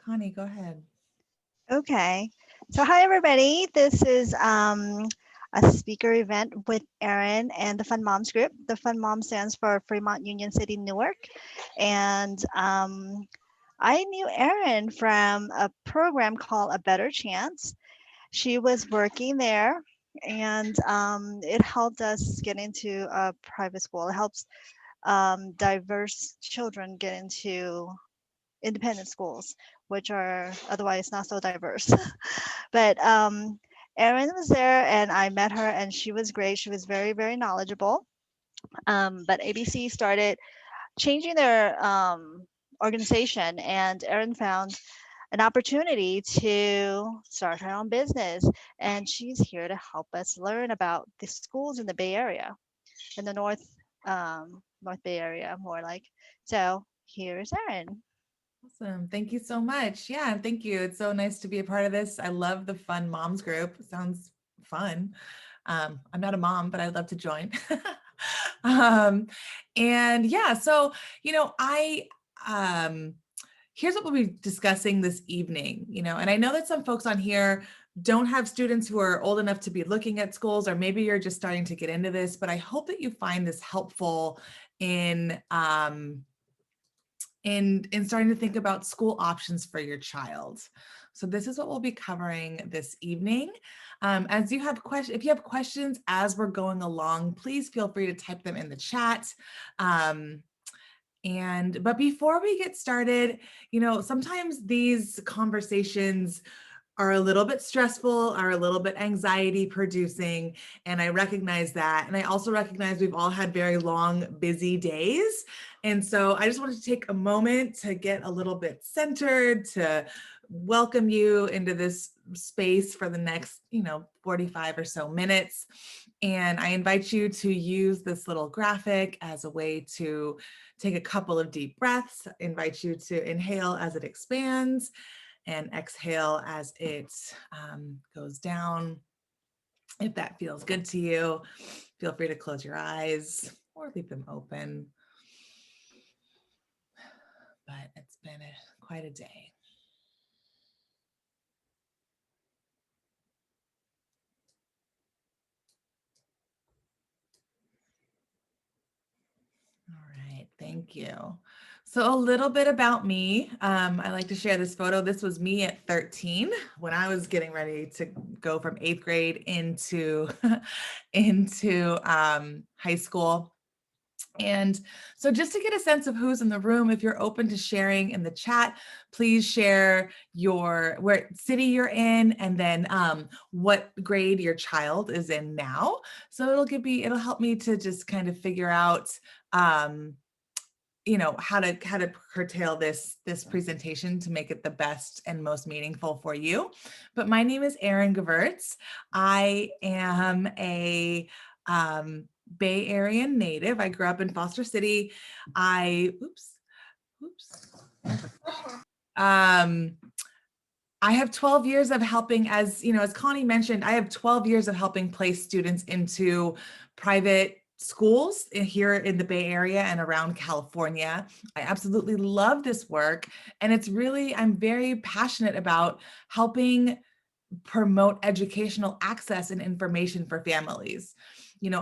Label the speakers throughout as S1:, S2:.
S1: Connie, go ahead.
S2: Okay, so hi everybody. This is a speaker event with Erin and the Fun Moms group. The Fun Mom stands for Fremont Union City, Newark, and I knew Erin from a program called A Better Chance. She was working there, and it helped us get into a private school. It helps diverse children get into independent schools, which are otherwise not so diverse. But Erin was there, and I met her, and she was great. She was very, very knowledgeable. But ABC started changing their organization, and Erin found an opportunity to start her own business. And she's here to help us learn about the schools in the Bay Area, in the North Bay Area, more like. So here's Erin.
S1: Awesome. Thank you so much. Yeah, thank you. It's so nice to be a part of this. I love the Fun Moms group. It sounds fun. I'm not a mom, but I'd love to join. And yeah, so, here's what we'll be discussing this evening, and I know that some folks on here don't have students who are old enough to be looking at schools, or maybe you're just starting to get into this, but I hope that you find this helpful in starting to think about school options for your child. So this is what we'll be covering this evening. If you have questions as we're going along, please feel free to type them in the chat. But before we get started, sometimes these conversations are a little bit stressful, are a little bit anxiety producing, and I recognize that. And I also recognize we've all had very long, busy days. And so I just wanted to take a moment to get a little bit centered, to welcome you into this space for the next, 45 or so minutes. And I invite you to use this little graphic as a way to take a couple of deep breaths. I invite you to inhale as it expands and exhale as it goes down. If that feels good to you, feel free to close your eyes or leave them open. But it's been quite a day. All right, thank you. So a little bit about me. I like to share this photo. This was me at 13 when I was getting ready to go from 8th grade into high school. And so just to get a sense of who's in the room, if you're open to sharing in the chat, please share where city you're in, and then what grade your child is in now. So it'll help me to just kind of figure out how to curtail this presentation to make it the best and most meaningful for you. But my name is Erin Gevertz. I am a Bay Area native. I grew up in Foster City. I have 12 years of helping, as Connie mentioned, I have 12 years of helping place students into private schools here in the Bay Area and around California. I absolutely love this work. And I'm very passionate about helping promote educational access and information for families.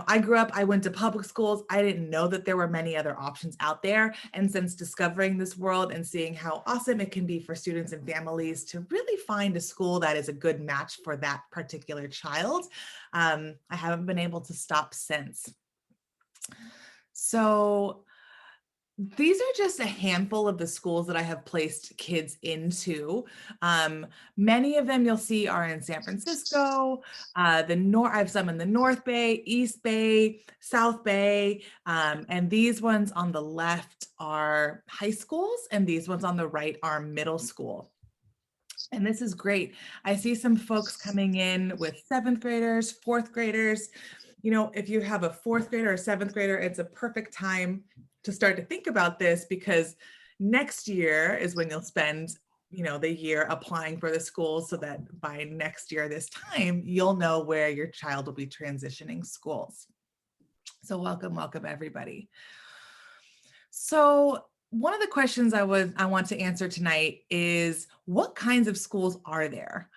S1: I went to public schools. I didn't know that there were many other options out there. And since discovering this world and seeing how awesome it can be for students and families to really find a school that is a good match for that particular child, I haven't been able to stop since. So these are just a handful of the schools that I have placed kids into. Many of them you'll see are in San Francisco, I have some in the North Bay, East Bay, South Bay, and these ones on the left are high schools, and these ones on the right are middle school. And this is great. I see some folks coming in with 7th graders, 4th graders. If you have a 4th grader or 7th grader, it's a perfect time to start to think about this, because next year is when you'll spend, the year applying for the school, so that by next year, this time, you'll know where your child will be transitioning schools. So welcome everybody. So one of the questions I want to answer tonight is, what kinds of schools are there?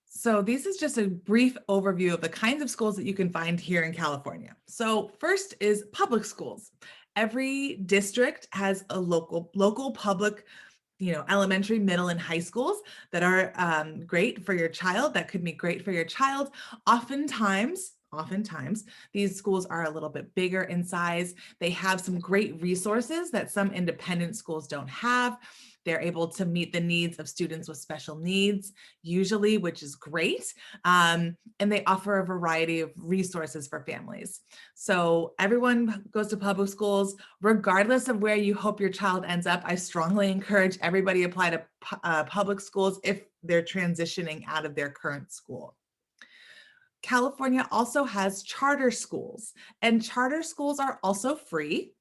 S1: So this is just a brief overview of the kinds of schools that you can find here in California. So first is public schools. Every district has a local public, elementary, middle, and high schools that are great for your child, that could be great for your child. Oftentimes, these schools are a little bit bigger in size. They have some great resources that some independent schools don't have. They're able to meet the needs of students with special needs, usually, which is great. And they offer a variety of resources for families. So everyone goes to public schools, regardless of where you hope your child ends up. I strongly encourage everybody apply to public schools if they're transitioning out of their current school. California also has charter schools, and charter schools are also free,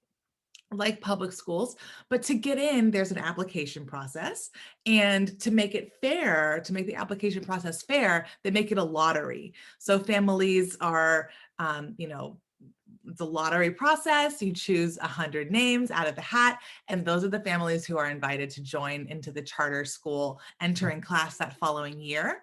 S1: like public schools, but to get in, there's an application process. And to make it fair, to make the application process fair, they make it a lottery. So families are, the lottery process. You choose 100 names out of the hat, and those are the families who are invited to join into the charter school entering class that following year.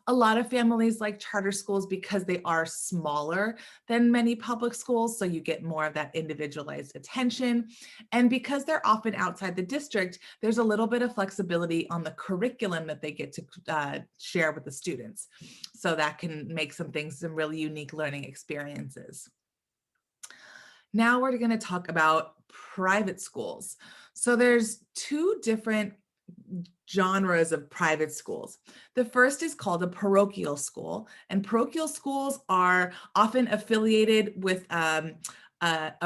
S1: A lot of families like charter schools because they are smaller than many public schools, so you get more of that individualized attention. And because they're often outside the district, there's a little bit of flexibility on the curriculum that they get to share with the students. So that can make some really unique learning experiences. Now we're going to talk about private schools. So there's two different genres of private schools. The first is called a parochial school, and parochial schools are often affiliated with a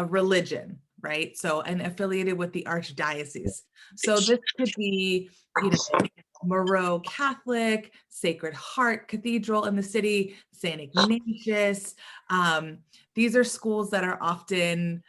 S1: religion, right? So, and affiliated with the archdiocese. So this could be, Moreau Catholic, Sacred Heart Cathedral in the city, St. Ignatius. These are schools that are often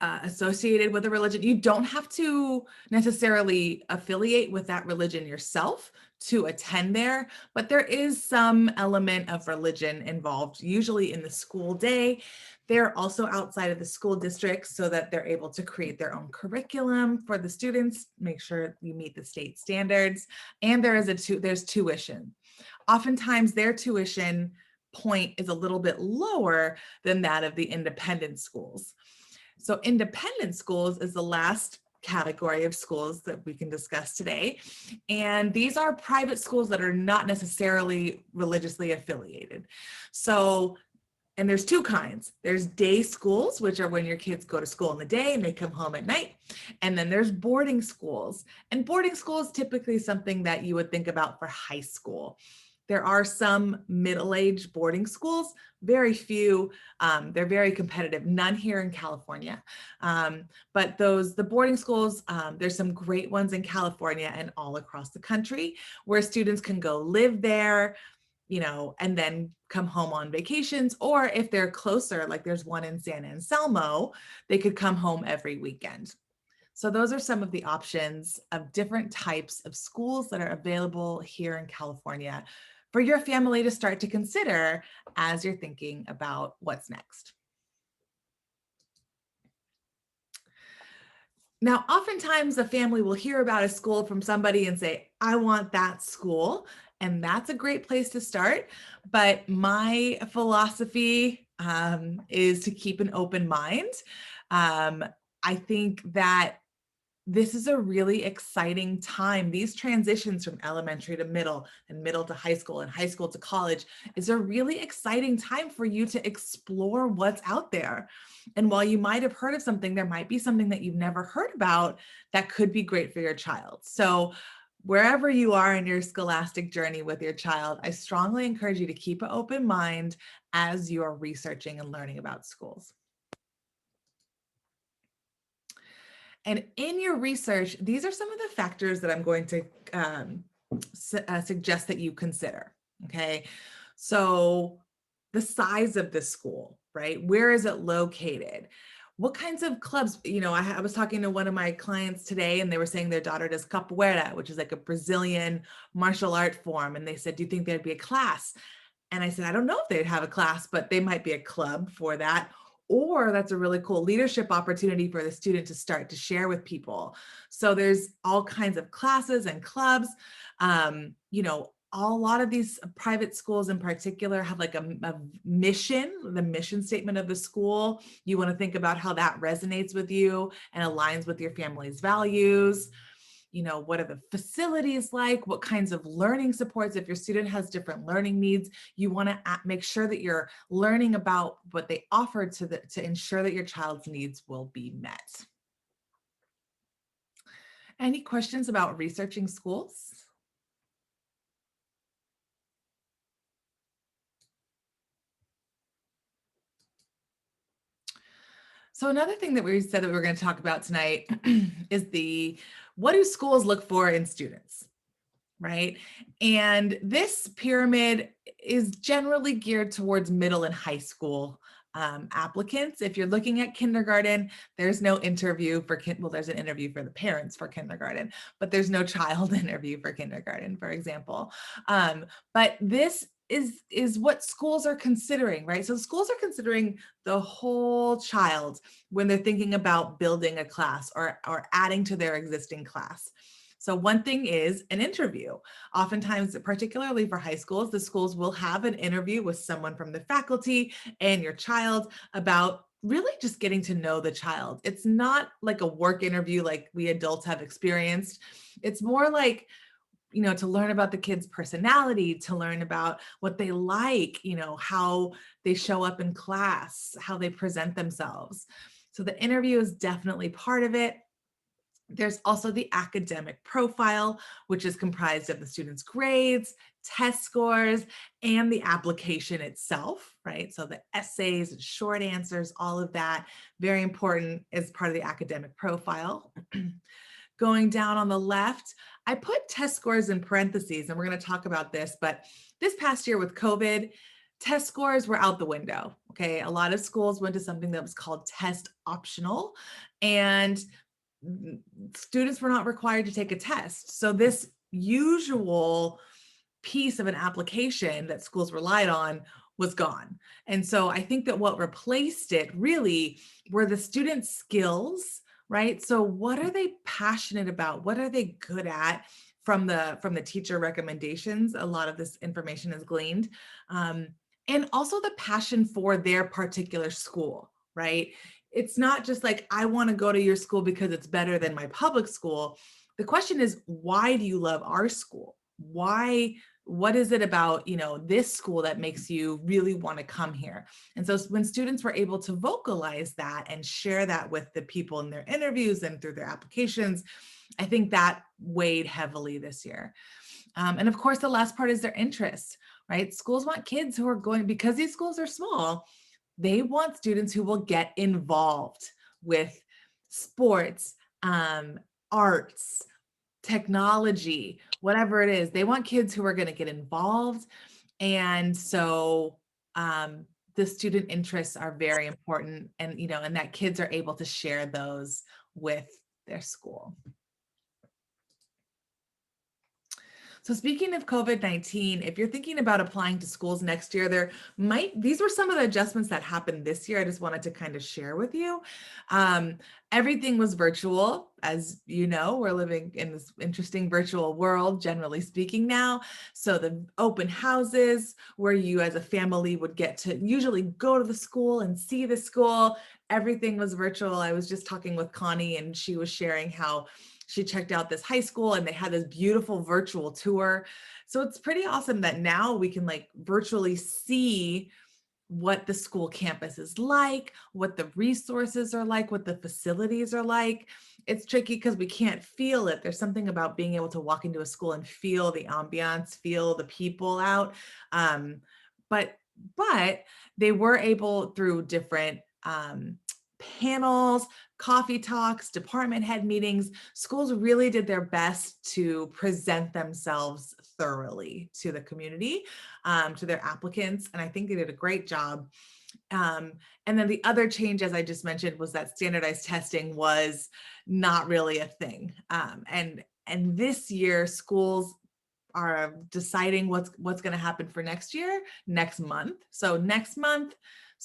S1: associated with a religion. You don't have to necessarily affiliate with that religion yourself to attend there, but there is some element of religion involved, usually in the school day. They're also outside of the school district so that they're able to create their own curriculum for the students, make sure you meet the state standards, and there's tuition. Oftentimes their tuition point is a little bit lower than that of the independent schools. So independent schools is the last category of schools that we can discuss today. And these are private schools that are not necessarily religiously affiliated. So, and there's two kinds. There's day schools, which are when your kids go to school in the day and they come home at night. And then there's boarding schools. And boarding school is typically something that you would think about for high school. There are some middle-aged boarding schools, very few. They're very competitive, none here in California. But the boarding schools, there's some great ones in California and all across the country where students can go live there, and then come home on vacations. Or if they're closer, like there's one in San Anselmo, they could come home every weekend. So those are some of the options of different types of schools that are available here in California for your family to start to consider as you're thinking about what's next. Now, oftentimes a family will hear about a school from somebody and say, I want that school. And that's a great place to start. But my philosophy is to keep an open mind. I think that this is a really exciting time. These transitions from elementary to middle and middle to high school and high school to college is a really exciting time for you to explore what's out there. And while you might have heard of something, there might be something that you've never heard about that could be great for your child. So wherever you are in your scholastic journey with your child, I strongly encourage you to keep an open mind as you're researching and learning about schools. And in your research, these are some of the factors that I'm going to suggest that you consider, okay? So the size of the school, right? Where is it located? What kinds of clubs, I was talking to one of my clients today and they were saying their daughter does capoeira, which is like a Brazilian martial art form. And they said, do you think there'd be a class? And I said, I don't know if they'd have a class, but they might be a club for that. or that's a really cool leadership opportunity for the student to start to share with people. So there's all kinds of classes and clubs. A lot of these private schools in particular have like a mission, the mission statement of the school. You want to think about how that resonates with you and aligns with your family's values. What are the facilities like? What kinds of learning supports? If your student has different learning needs, you want to make sure that you're learning about what they offer to ensure that your child's needs will be met. Any questions about researching schools? So another thing that we said that we were going to talk about tonight is what do schools look for in students, right? And this pyramid is generally geared towards middle and high school applicants. If you're looking at kindergarten, there's no interview for there's an interview for the parents for kindergarten, but there's no child interview for kindergarten, for example. But this is what schools are considering, right? So schools are considering the whole child when they're thinking about building a class or adding to their existing class. So one thing is an interview. Oftentimes, particularly for high schools, the schools will have an interview with someone from the faculty and your child about really just getting to know the child. It's not like a work interview like we adults have experienced. It's more like, to learn about the kid's personality, to learn about what they like, how they show up in class, how they present themselves. So the interview is definitely part of it. There's also the academic profile, which is comprised of the student's grades, test scores, and the application itself, right? So the essays and short answers, all of that, very important as part of the academic profile. Going down on the left, I put test scores in parentheses, and we're going to talk about this, but this past year with COVID, test scores were out the window, okay? A lot of schools went to something that was called test optional, and students were not required to take a test. So this usual piece of an application that schools relied on was gone. And so I think that what replaced it really were the student skills, right? So what are they passionate about? What are they good at? From the teacher recommendations, a lot of this information is gleaned. And also the passion for their particular school, right? It's not just like, I want to go to your school because it's better than my public school. The question is, why do you love our school? What is it about, this school that makes you really want to come here? And so when students were able to vocalize that and share that with the people in their interviews and through their applications, I think that weighed heavily this year. And of course, the last part is their interest, right? Schools want kids who are going, because these schools are small, they want students who will get involved with sports, arts, technology, whatever it is. They want kids who are going to get involved. And so the student interests are very important, and and that kids are able to share those with their school. So speaking of COVID-19, if you're thinking about applying to schools next year, these were some of the adjustments that happened this year. I just wanted to kind of share with you. Everything was virtual. As you know, we're living in this interesting virtual world, generally speaking now. So the open houses where you as a family would get to usually go to the school and see the school, everything was virtual. I was just talking with Connie, and she was sharing how she checked out this high school and they had this beautiful virtual tour. So it's pretty awesome that now we can virtually see what the school campus is like, what the resources are like, what the facilities are like. It's tricky because we can't feel it. There's something about being able to walk into a school and feel the ambiance, feel the people out. But they were able, through different panels, coffee talks, department head meetings, schools really did their best to present themselves thoroughly to the community, to their applicants. And I think they did a great job. And then the other change, as I just mentioned, was that standardized testing was not really a thing. And this year, schools are deciding what's going to happen for next year, next month. So next month,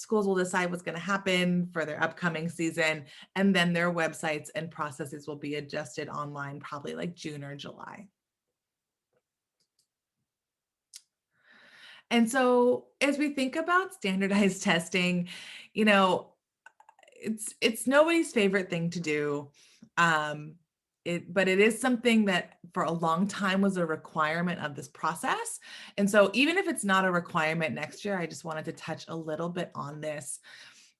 S1: schools will decide what's going to happen for their upcoming season, and then their websites and processes will be adjusted online, probably like June or July. And so as we think about standardized testing, you know, it's nobody's favorite thing to do. But it is something that for a long time was a requirement of this process. And so even if it's not a requirement next year, I just wanted to touch a little bit on this.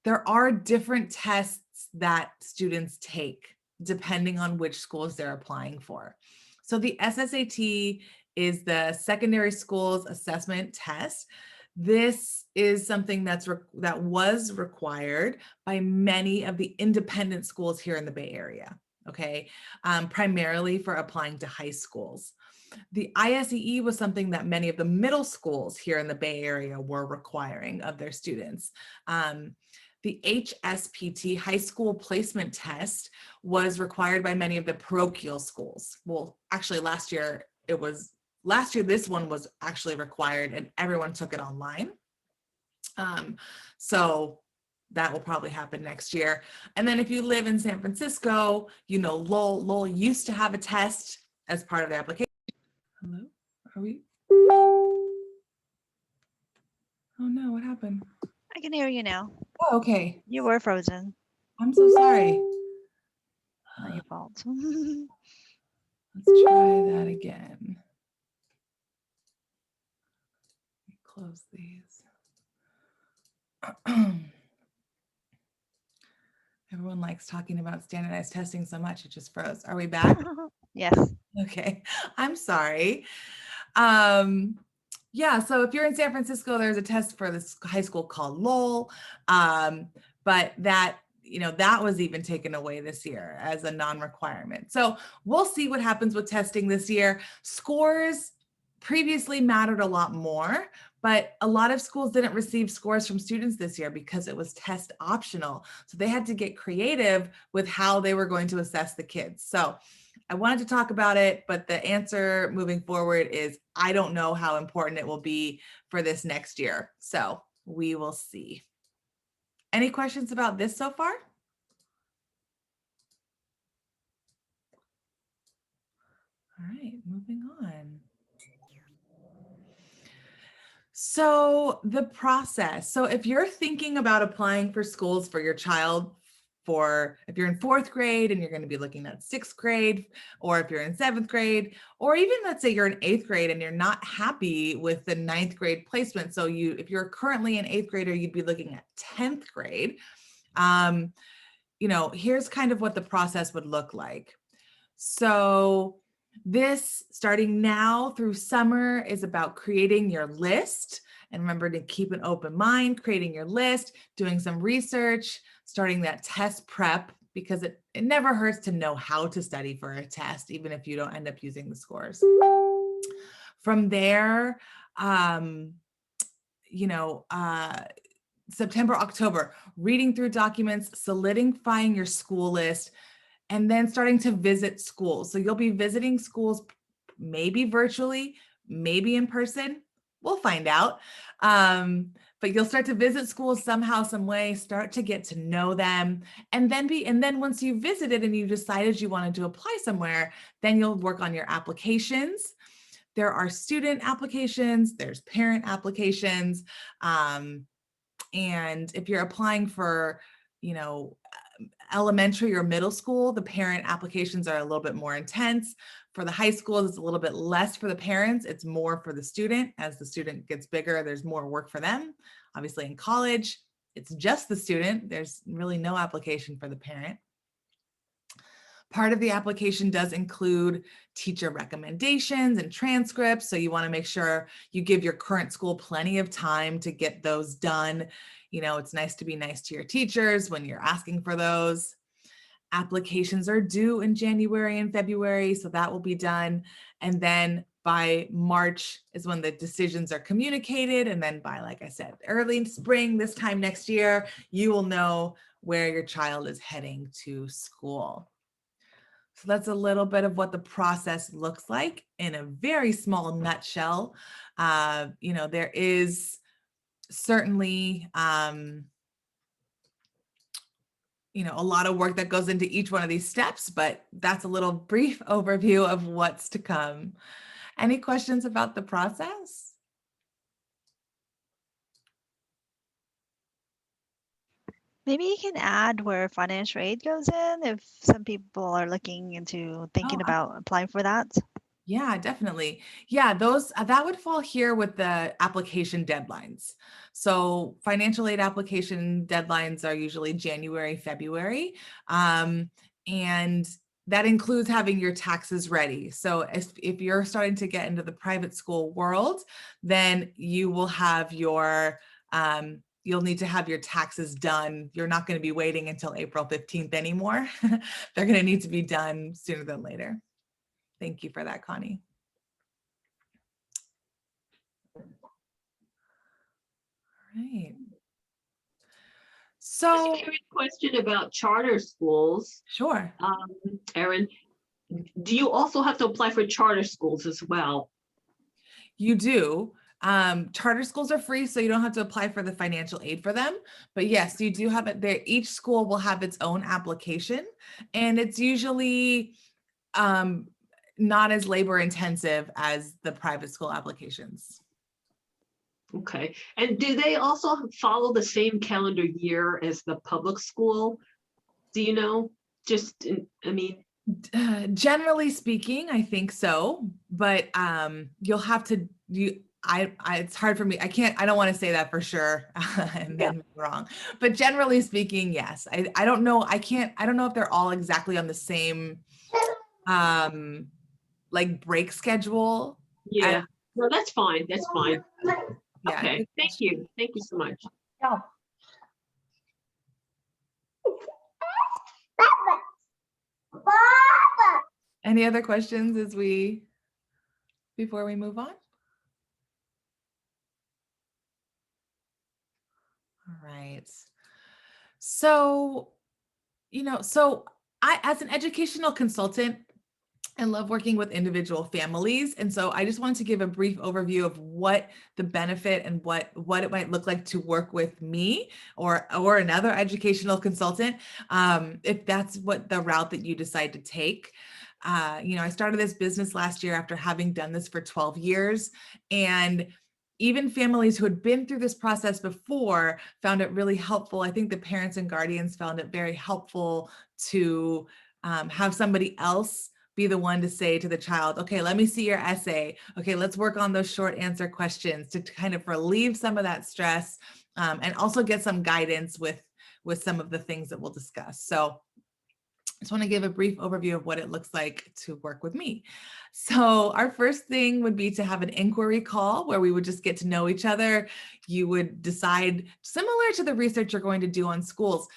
S1: There are different tests that students take depending on which schools they're applying for. So the SSAT is the Secondary Schools Assessment Test. This is something that was required by many of the independent schools here in the Bay Area, okay, primarily for applying to high schools. The ISEE was something that many of the middle schools here in the Bay Area were requiring of their students. The HSPT, High School Placement Test, was required by many of the parochial schools. Well, actually last year this one was actually required and everyone took it online. So that will probably happen next year. And then if you live in San Francisco, you know, Lowell used to have a test as part of the application. Hello, are we? Oh no, what happened?
S2: I can hear you now.
S1: Oh, okay.
S2: You were frozen.
S1: I'm so sorry.
S2: Not your fault.
S1: Let's try that again. Close these. Everyone likes talking about standardized testing so much, it just froze. Are we back?
S2: Yes.
S1: Okay, I'm sorry. Yeah, so if you're in San Francisco, there's a test for this high school called Lowell, but that, you know, that was even taken away this year as a non-requirement. So we'll see what happens with testing this year. Scores previously mattered a lot more, but a lot of schools didn't receive scores from students this year because it was test optional. So they had to get creative with how they were going to assess the kids. So I wanted to talk about it, but the answer moving forward is I don't know how important it will be for this next year. So we will see. Any questions about this so far? All right, moving on. So the process. So if you're thinking about applying for schools for your child, if you're in 4th grade and you're going to be looking at 6th grade, or if you're in 7th grade, or even let's say you're in 8th grade and you're not happy with the 9th grade placement. So if you're currently an 8th grader, you'd be looking at 10th grade. You know, here's kind of what the process would look like. So this, starting now through summer, is about creating your list. And remember to keep an open mind, creating your list, doing some research, starting that test prep, because it never hurts to know how to study for a test, even if you don't end up using the scores. From there, you know, September, October, reading through documents, solidifying your school list, and then starting to visit schools. So you'll be visiting schools, maybe virtually, maybe in person. We'll find out. But you'll start to visit schools somehow, some way, start to get to know them. And then once you visited and you decided you wanted to apply somewhere, then you'll work on your applications. There are student applications, there's parent applications. And if you're applying for, you know, elementary or middle school, the parent applications are a little bit more intense. For the high schools, it's a little bit less for the parents. It's more for the student. As the student gets bigger, there's more work for them. Obviously in college, it's just the student. There's really no application for the parent. Part of the application does include teacher recommendations and transcripts. So you want to make sure you give your current school plenty of time to get those done. You know, it's nice to be nice to your teachers when you're asking for those. Applications are due in January and February, so that will be done. And then by March is when the decisions are communicated. And then by, like I said, early spring, this time next year, you will know where your child is heading to school. So that's a little bit of what the process looks like in a very small nutshell. You know, there is certainly a lot of work that goes into each one of these steps, but that's a little brief overview of what's to come. Any questions about the process?
S2: Maybe you can add where financial aid goes in if some people are looking into
S1: Oh,
S2: thinking about applying for that.
S1: yeah, definitely. Yeah, those that would fall here with the application deadlines. So financial aid application deadlines are usually January, February. And that includes having your taxes ready. So if you're starting to get into the private school world, then you will have you'll need to have your taxes done. You're not going to be waiting until April 15th anymore. They're going to need to be done sooner than later. Thank you for that, Connie. Right. So,
S3: Just a question about charter schools.
S1: sure.
S3: Erin, do you also have to apply for charter schools as well?
S1: You do. Charter schools are free, so you don't have to apply for the financial aid for them. But yes, you do have it there. Each school will have its own application, and it's usually not as labor intensive as the private school applications.
S3: Okay. And do they also follow the same calendar year as the public school? Do you know?
S1: Generally speaking, I think so, but you'll have to it's hard for me. I don't want to say that for sure and then be wrong. But generally speaking, yes. I don't know. I don't know if they're all exactly on the same like break schedule.
S3: Yeah. No, that's fine. That's fine.
S1: Yeah.
S3: Okay. Thank you. Thank you so much.
S1: Yeah. Any other questions before we move on? All right. So, I, as an educational consultant, I love working with individual families. And so I just wanted to give a brief overview of what the benefit and what it might look like to work with me or another educational consultant, if that's what the route that you decide to take. I started this business last year after having done this for 12 years. And even families who had been through this process before found it really helpful. I think the parents and guardians found it very helpful to have somebody else be the one to say to the child, okay, let me see your essay. Okay, let's work on those short answer questions to kind of relieve some of that stress and also get some guidance with some of the things that we'll discuss. So I just want to give a brief overview of what it looks like to work with me. So our first thing would be to have an inquiry call where we would just get to know each other. You would decide, similar to the research you're going to do on schools,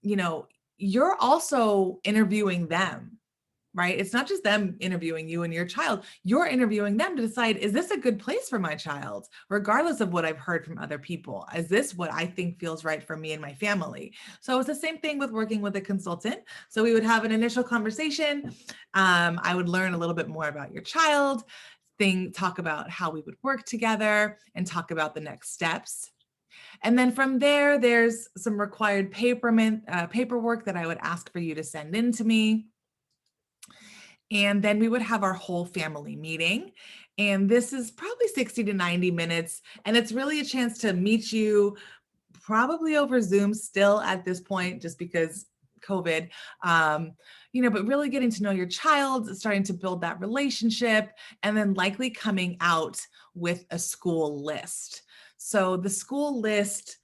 S1: you're also interviewing them, right? It's not just them interviewing you and your child. You're interviewing them to decide, is this a good place for my child? Regardless of what I've heard from other people, is this what I think feels right for me and my family? So it's the same thing with working with a consultant. So we would have an initial conversation. I would learn a little bit more about your child, talk about how we would work together and talk about the next steps. And then from there, there's some required paperwork that I would ask for you to send in to me. And then we would have our whole family meeting. And this is probably 60 to 90 minutes. And it's really a chance to meet you, probably over Zoom still at this point, just because COVID, but really getting to know your child, starting to build that relationship, and then likely coming out with a school list. So the school list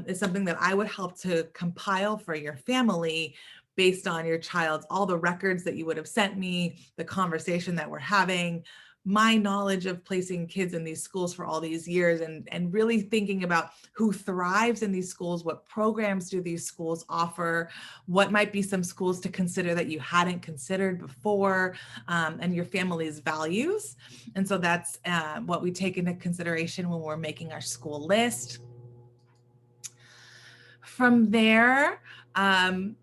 S1: is something that I would help to compile for your family based on your child's, all the records that you would have sent me, the conversation that we're having, my knowledge of placing kids in these schools for all these years, and really thinking about who thrives in these schools, what programs do these schools offer, what might be some schools to consider that you hadn't considered before, and your family's values. And so that's what we take into consideration when we're making our school list. From there,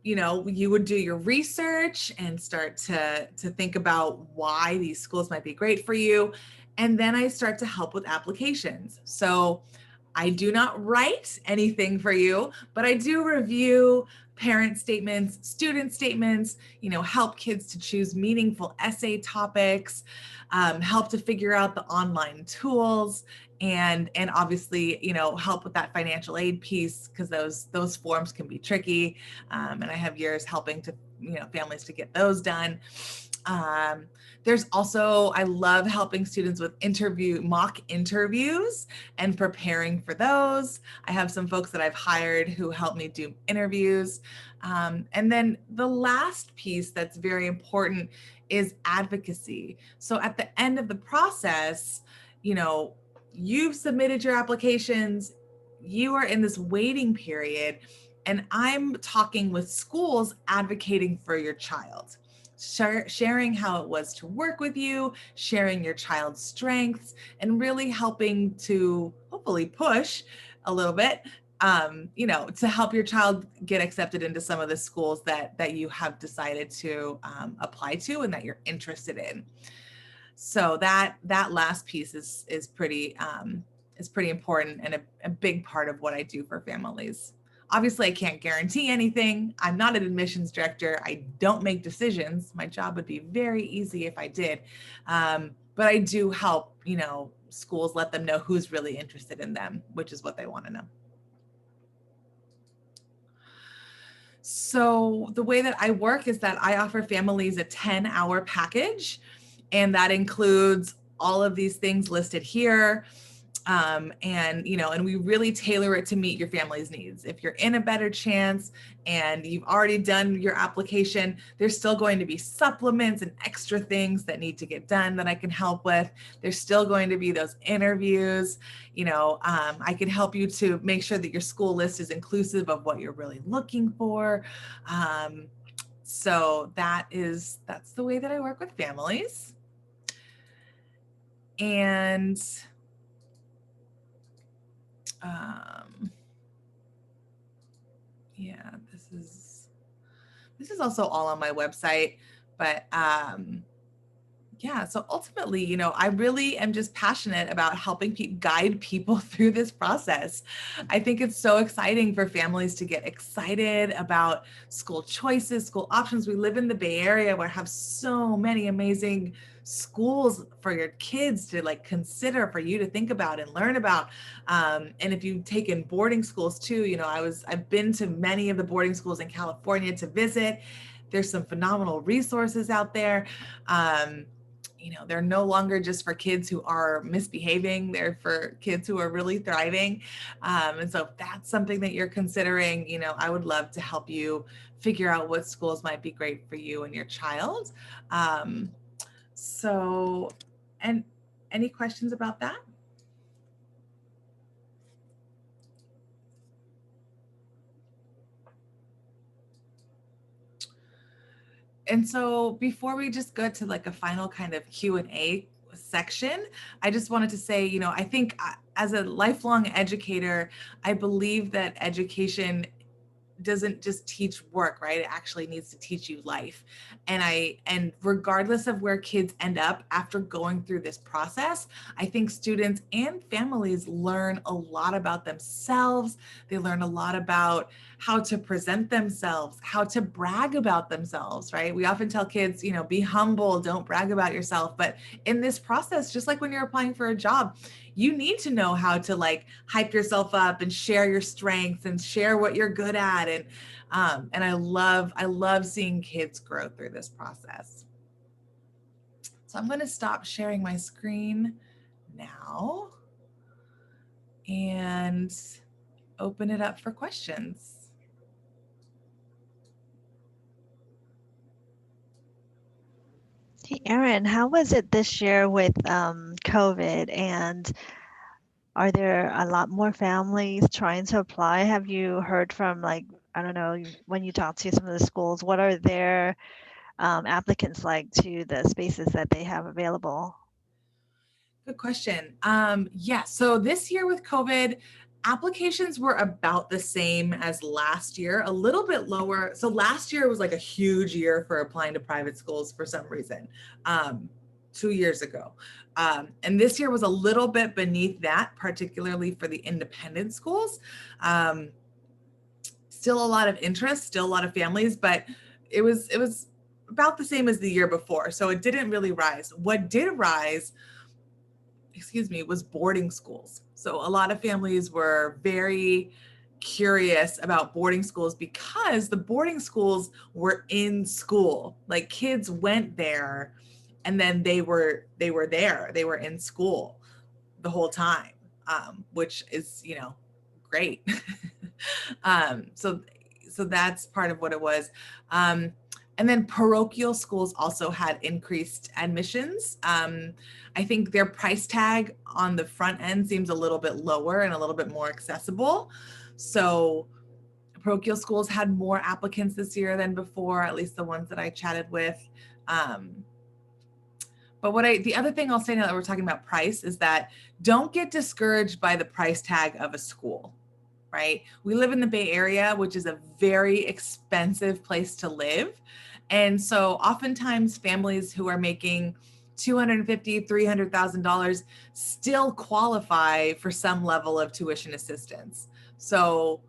S1: you would do your research and start to think about why these schools might be great for you. And then I start to help with applications. So I do not write anything for you, but I do review parent statements, student statements, help kids to choose meaningful essay topics, help to figure out the online tools, and obviously, help with that financial aid piece, because those forms can be tricky. And I have years helping to, families to get those done. There's also, I love helping students with mock interviews and preparing for those. I have some folks that I've hired who help me do interviews. And then the last piece that's very important is advocacy. So at the end of the process, you've submitted your applications, you are in this waiting period, and I'm talking with schools advocating for your child. Sharing how it was to work with you, sharing your child's strengths, and really helping to hopefully push a little bit, to help your child get accepted into some of the schools that you have decided to apply to and that you're interested in. So that last piece is pretty important and a big part of what I do for families. Obviously, I can't guarantee anything. I'm not an admissions director. I don't make decisions. My job would be very easy if I did. But I do help, schools let them know who's really interested in them, which is what they want to know. So the way that I work is that I offer families a 10-hour package, and that includes all of these things listed here. And we really tailor it to meet your family's needs. If you're in a better chance and you've already done your application, there's still going to be supplements and extra things that need to get done that I can help with. There's still going to be those interviews. I can help you to make sure that your school list is inclusive of what you're really looking for. So that's the way that I work with families. And yeah, this is also all on my website, but yeah, so ultimately, I really am just passionate about helping guide people through this process. I think it's so exciting for families to get excited about school choices, school options. We live in the Bay Area where I have so many amazing schools for your kids to consider, for you to think about and learn about. And if you've taken boarding schools too, I've been to many of the boarding schools in California to visit. There's some phenomenal resources out there. They're no longer just for kids who are misbehaving, they're for kids who are really thriving. And so if that's something that you're considering, I would love to help you figure out what schools might be great for you and your child. And any questions about that? And so before we just go to a final kind of Q&A section, I just wanted to say, I think as a lifelong educator, I believe that education doesn't just teach work, right? It actually needs to teach you life. And regardless of where kids end up after going through this process, I think students and families learn a lot about themselves. They learn a lot about how to present themselves, how to brag about themselves, right? We often tell kids, be humble, don't brag about yourself. But in this process, just like when you're applying for a job, you need to know how to hype yourself up and share your strengths and share what you're good at. And I love seeing kids grow through this process. So I'm going to stop sharing my screen now and open it up for questions.
S2: Hey, Erin, how was it this year with COVID? And are there a lot more families trying to apply? Have you heard from I don't know, when you talk to some of the schools, what are their applicants like to the spaces that they have available?
S1: Good question. Yeah, so this year with COVID, applications were about the same as last year, a little bit lower. So last year was a huge year for applying to private schools for some reason. 2 years ago. And this year was a little bit beneath that, particularly for the independent schools. Still a lot of interest, still a lot of families, but it was about the same as the year before. So it didn't really rise. What did rise, was boarding schools. So a lot of families were very curious about boarding schools because the boarding schools were in school. Like kids went there and then they were there. They were in school the whole time, which is, great. So that's part of what it was. And then parochial schools also had increased admissions. I think their price tag on the front end seems a little bit lower and a little bit more accessible. So parochial schools had more applicants this year than before, at least the ones that I chatted with. But the other thing I'll say now that we're talking about price is that don't get discouraged by the price tag of a school, right? We live in the Bay Area, which is a very expensive place to live. And so oftentimes families who are making $250,000, $300,000 still qualify for some level of tuition assistance. So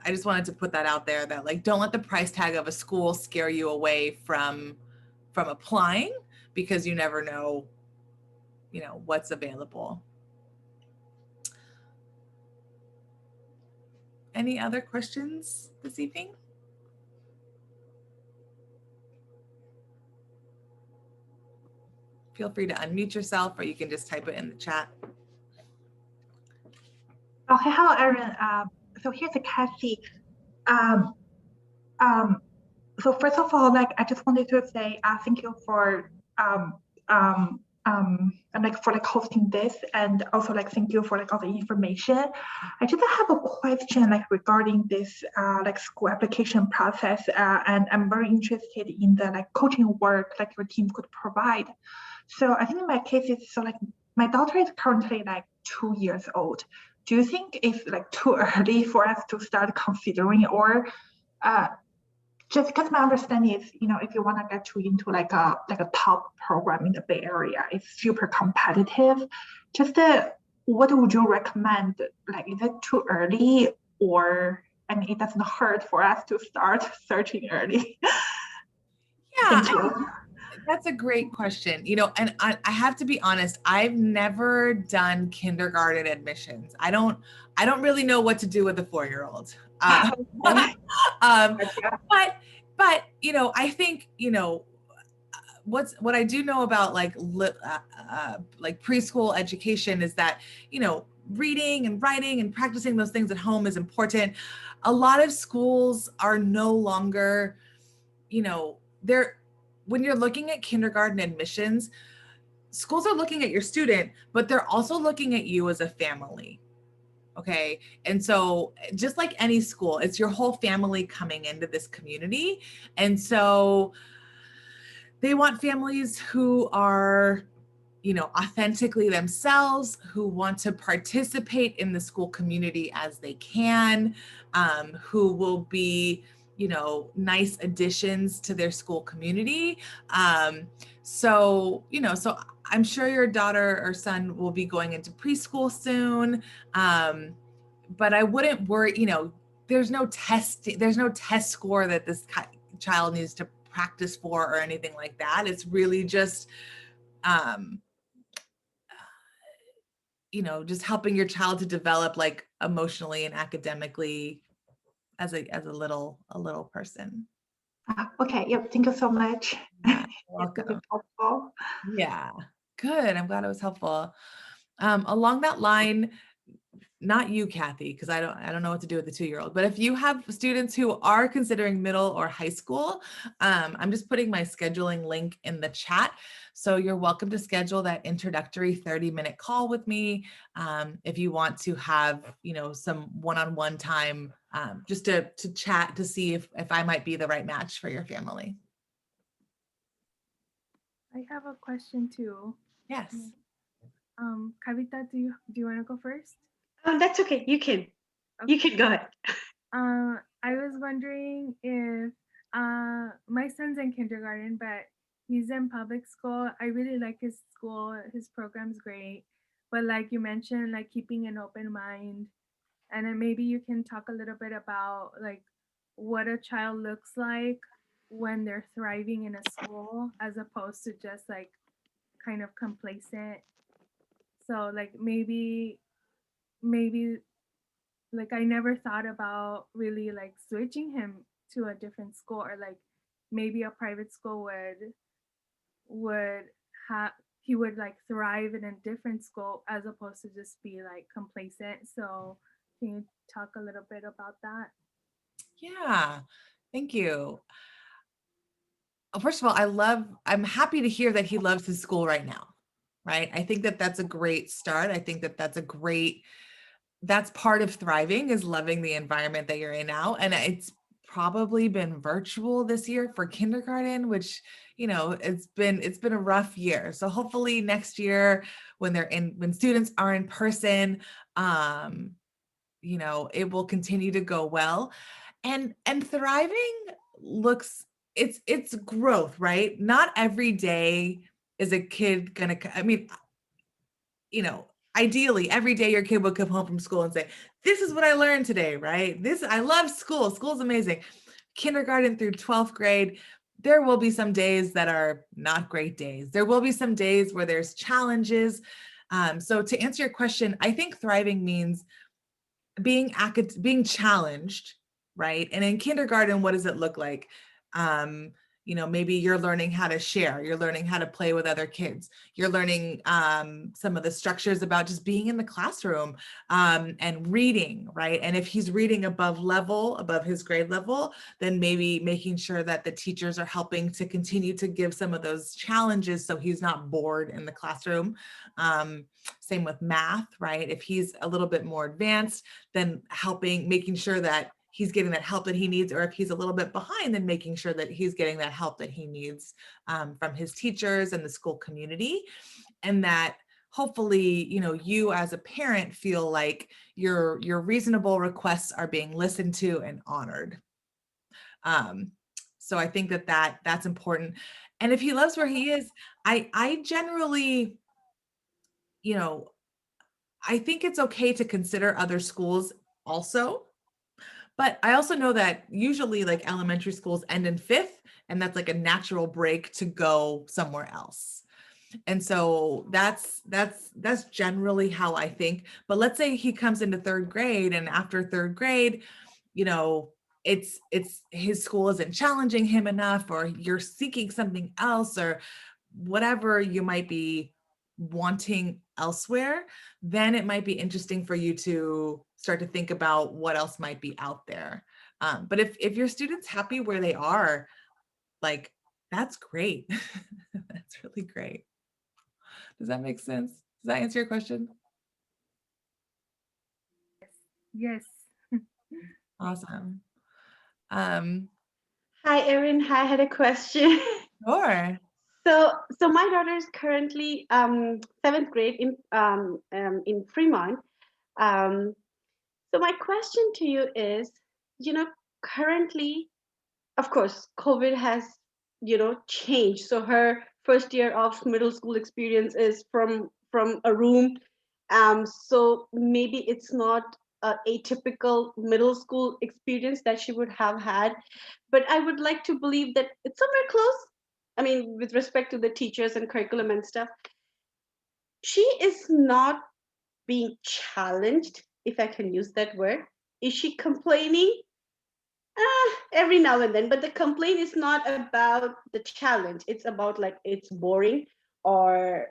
S1: I just wanted to put that out there that like, don't let the price tag of a school scare you away from applying, because you never know, what's available. Any other questions this evening? Feel free to unmute yourself, or you can just type it in the chat.
S4: Okay, hello, Erin. So here's a Cassie. So first of all, I just wanted to say thank you for hosting this, and also thank you for all the information. I just have a question regarding this school application process, and I'm very interested in the coaching work your team could provide. So I think in my case it's my daughter is currently 2 years old. Do you think it's too early for us to start considering, or just because my understanding is, if you want to get into a top program in the Bay Area, it's super competitive. Just what would you recommend? Is it too early, or it doesn't hurt for us to start searching early?
S1: Yeah, that's a great question. And I have to be honest, I've never done kindergarten admissions. I don't really know what to do with a 4-year-old. But I think, what I do know about preschool education is that, reading and writing and practicing those things at home is important. A lot of schools are no longer, when you're looking at kindergarten admissions, schools are looking at your student, but they're also looking at you as a family. Okay. And so just like any school, it's your whole family coming into this community. And so they want families who are, authentically themselves, who want to participate in the school community as they can, who will be, nice additions to their school community. So I'm sure your daughter or son will be going into preschool soon. But I wouldn't worry, there's no test score that this child needs to practice for or anything like that. It's really just, just helping your child to develop emotionally and academically as a little person.
S4: Okay. Yep. Thank you so much.
S1: Yeah, welcome.
S4: Helpful.
S1: Yeah, good. I'm glad it was helpful. Along that line, not you, Kathy, because I don't know what to do with the 2-year-old, but if you have students who are considering middle or high school, I'm just putting my scheduling link in the chat. So you're welcome to schedule that introductory 30-minute call with me if you want to have, some one-on-one time just to chat to see if I might be the right match for your family.
S5: I have a question too.
S1: Yes.
S5: Kavita, do you want to go first?
S3: That's okay. You can.
S5: Okay.
S3: You can go ahead.
S5: I was wondering if my son's in kindergarten, but he's in public school. I really like his school. His program's great. But like you mentioned, like keeping an open mind. And then maybe you can talk a little bit about like what a child looks like when they're thriving in a school as opposed to just like kind of complacent. So like maybe like I never thought about really like switching him to a different school, or like maybe a private school would have he would like thrive in a different school as opposed to just be like complacent. So can you talk a little bit about that?
S1: Yeah, thank you. First of all, I'm happy to hear that he loves his school right now, right? I think that that's a great start. I think that that's part of thriving, is loving the environment that you're in now. And it's probably been virtual this year for kindergarten, which, it's been a rough year. So hopefully next year when students are in person, it will continue to go well. And thriving looks, it's growth, right? Not every day is a kid gonna, ideally every day your kid would come home from school and say, this is what I learned today, right? I love school. School's amazing. Kindergarten through 12th grade, there will be some days that are not great days. There will be some days where there's challenges. So to answer your question, I think thriving means being challenged, right? And in kindergarten, what does it look like? Maybe you're learning how to share, you're learning how to play with other kids, you're learning some of the structures about just being in the classroom, and reading, right? And if he's reading above his grade level, then maybe making sure that the teachers are helping to continue to give some of those challenges so he's not bored in the classroom. Same with math, right? If he's a little bit more advanced, then making sure that he's getting that help that he needs, or if he's a little bit behind, then making sure that he's getting that help that he needs from his teachers and the school community. And that hopefully, you as a parent feel like your reasonable requests are being listened to and honored. So I think that's important. And if he loves where he is, I generally, I think it's okay to consider other schools also. But I also know that usually like elementary schools end in 5th, and that's like a natural break to go somewhere else. And so that's generally how I think. But let's say he comes into 3rd grade, and after 3rd grade, it's his school isn't challenging him enough, or you're seeking something else, or whatever you might be wanting elsewhere, then it might be interesting for you to start to think about what else might be out there. But if your student's happy where they are, like, that's great. That's really great. Does that make sense? Does that answer your question?
S5: Yes.
S1: Awesome.
S6: Hi, Erin. Hi, I had a question.
S1: Sure.
S6: So my daughter is currently 7th grade in Fremont. So my question to you is, currently, of course, COVID has, changed. So her first year of middle school experience is from a room. So maybe it's not a atypical middle school experience that she would have had, but I would like to believe that it's somewhere close. I mean, with respect to the teachers and curriculum and stuff, she is not being challenged, if I can use that word. Is she complaining? Every now and then, but the complaint is not about the challenge. It's about like it's boring or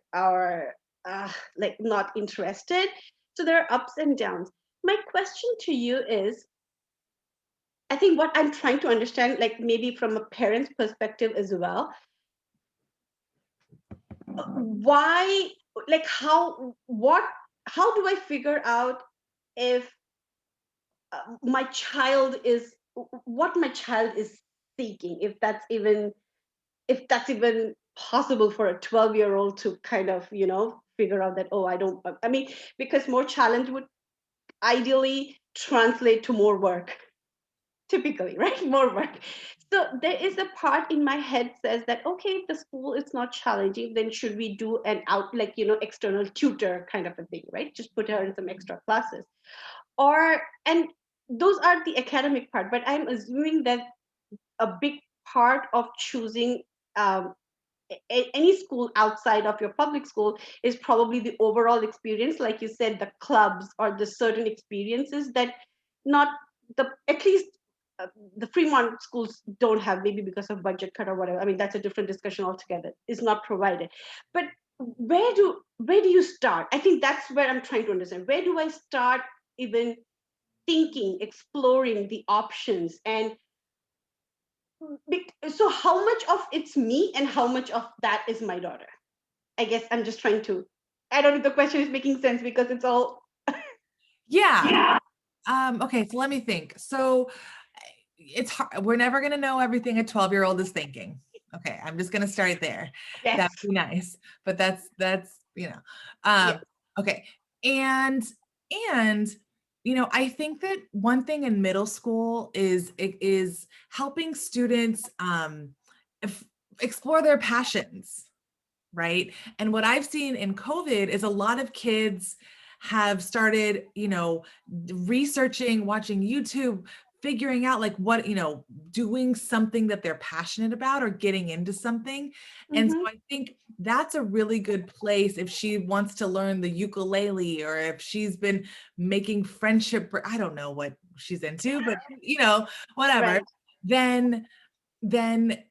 S6: like not interested. So there are ups and downs. My question to you is, I think what I'm trying to understand, like maybe from a parent's perspective as well, why, like how do I figure out if my child is what my child is seeking, if that's even possible for a 12-year-old to kind of figure out that, oh, I mean, because more challenge would ideally translate to more work. typically, right? More work. So there is a part in my head says that, okay, if the school is not challenging, then should we do an out, like, external tutor kind of a thing, right? Just put her in some extra classes. And those are the academic part, but I'm assuming that a big part of choosing any school outside of your public school is probably the overall experience, like you said, the clubs or the certain experiences that not at least the Fremont schools don't have, maybe because of budget cut or whatever. I mean, that's a different discussion altogether. Is not provided. But where do you start? I think that's where I'm trying to understand. Where do I start even thinking, exploring the options? And so how much of it's me and how much of that is my daughter? I guess I'm just trying to, I don't know if the question is making sense because it's all.
S1: Yeah. Okay, so let me think. So it's hard. We're never going to know everything a 12-year-old is thinking. Okay, I'm just going to start there.
S6: Yes.
S1: That'd be nice. But that's
S6: Yes.
S1: okay. And I think that one thing in middle school is helping students explore their passions, right? And what I've seen in COVID is a lot of kids have started, researching, watching YouTube, figuring out like what, doing something that they're passionate about or getting into something. And so I think that's a really good place if she wants to learn the ukulele, or if she's been making friendship, I don't know what she's into, but whatever,
S6: Right.
S1: then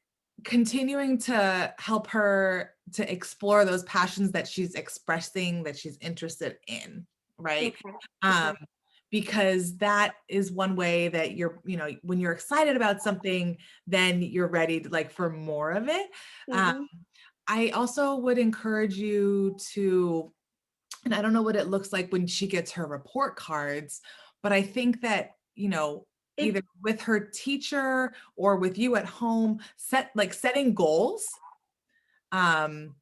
S1: continuing to help her to explore those passions that she's expressing, that she's interested in, right?
S6: Okay.
S1: Because that is one way that you're, when you're excited about something, then you're ready to, like, for more of it. I also would encourage you to, and I don't know what it looks like when she gets her report cards, but I think that, either with her teacher or with you at home, setting goals, and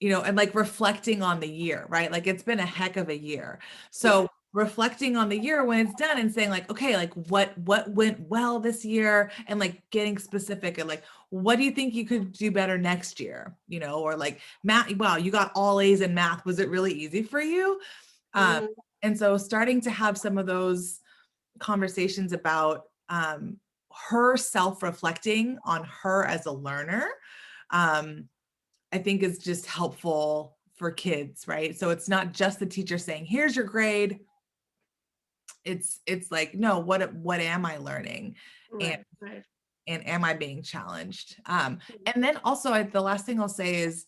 S1: like reflecting on the year, right? Like, it's been a heck of a year. So reflecting on the year when it's done and saying like, okay, like what went well this year, and like getting specific and like, what do you think you could do better next year? Or like, math, wow, you got all A's in math. Was it really easy for you? And so starting to have some of those conversations about her self-reflecting on her as a learner, I think is just helpful for kids, right? So it's not just the teacher saying, here's your grade. It's like, no, what am I learning?
S6: Right.
S1: And am I being challenged? And then also the last thing I'll say is